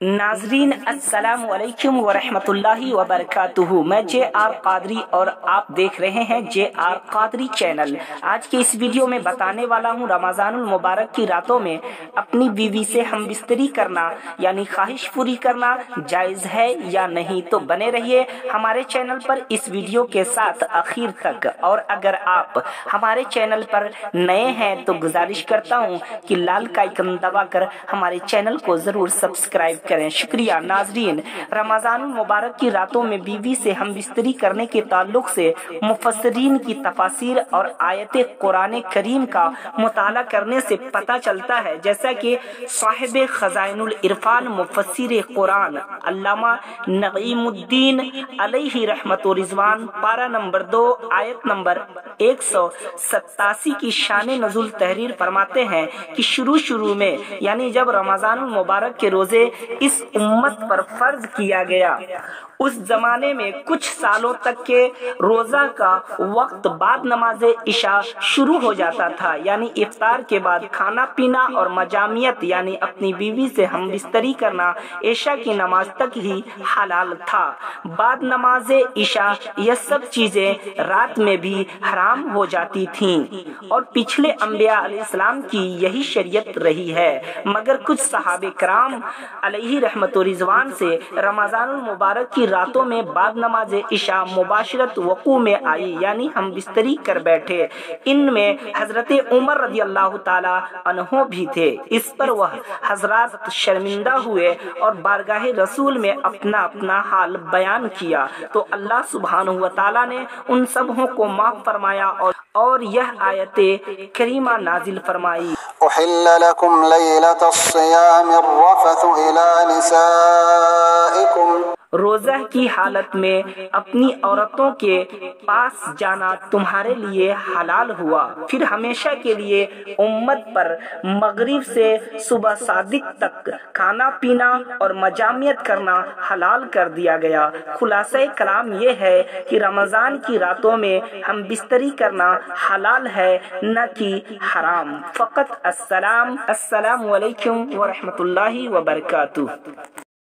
नाजरीन अस्सलाम वालेकुम वरहमतुल्लाहि वबरकातुहू। मैं जे.आर. कादरी और आप देख रहे हैं जे.आर. कादरी चैनल। आज के इस वीडियो में बताने वाला हूं रमजानुल मुबारक की रातों में अपनी बीवी से हम बिस्तरी करना यानी ख्वाहिश पूरी करना जायज है या नहीं। तो बने रहिए हमारे चैनल पर इस वीडियो के साथ आखिर तक। और अगर आप हमारे चैनल पर नए हैं तो गुजारिश करता हूं कि लाल का आइकन दबाकर हमारे चैनल को जरूर सब्सक्राइब करें। शुक्रिया। नाजरीन, रमजानुल मुबारक की रातों में बीवी से हम बिस्तरी करने के ताल्लुक से मुफस्सिरीन की तफासिर और आयत कुरान करीम का मुताला करने से पता चलता है, जैसा कि साहिब खजाइनुल इरफान मुफस्सिर कुरान अल्लामा नईमुद्दीन अलैहि रहमत व रिजवान पारा नंबर 2 आयत नंबर 187 की शान नजुल तहरीर फरमाते हैं कि शुरू में यानी जब रमजानुल मुबारक के रोजे इस उम्मत पर फर्ज किया गया, उस जमाने में कुछ सालों तक के रोजा का वक्त बाद नमाज इशा शुरू हो जाता था, यानी इफ्तार के बाद खाना पीना और मजामियत यानी अपनी बीवी से हम बिस्तरी करना इशा की नमाज तक ही हलाल था। बाद नमाज इशा यह सब चीजें रात में भी हराम हो जाती थीं और पिछले अंबिया अलैहिस्सलाम की यही शरीयत रही है। मगर कुछ सहाबे कराम अलैहि रहमत व रिजवान से रमजानुल मुबारक की रातों में बाद नमाज इशा मुबाशरत वकू में आई, यानी हम बिस्तरी कर बैठे। इनमें हजरत उमर रज़ी अल्लाह ताला अन्हो भी थे। इस पर वह हजरात शर्मिंदा हुए और बारगाह रसूल में अपना अपना हाल बयान किया, तो अल्लाह सुब्हानहु व ताला ने उन सबों को माफ फरमाया और यह आयत करीमा नाजिल फरमाई। उहिल्ल लकुम लैलतस्सियामिर रफ़थु इला निसाइकुम। रोजा की हालत में अपनी औरतों के पास जाना तुम्हारे लिए हलाल हुआ। फिर हमेशा के लिए उम्मत पर मगरिब से सुबह सादिक तक खाना पीना और मजामियत करना हलाल कर दिया गया। खुलासा कलाम ये है कि रमजान की रातों में हम बिस्तरी करना हलाल है, न कि हराम। फ़कत अस्सलाम वालेकुम व रहमतुल्लाहि व बरकातुहू।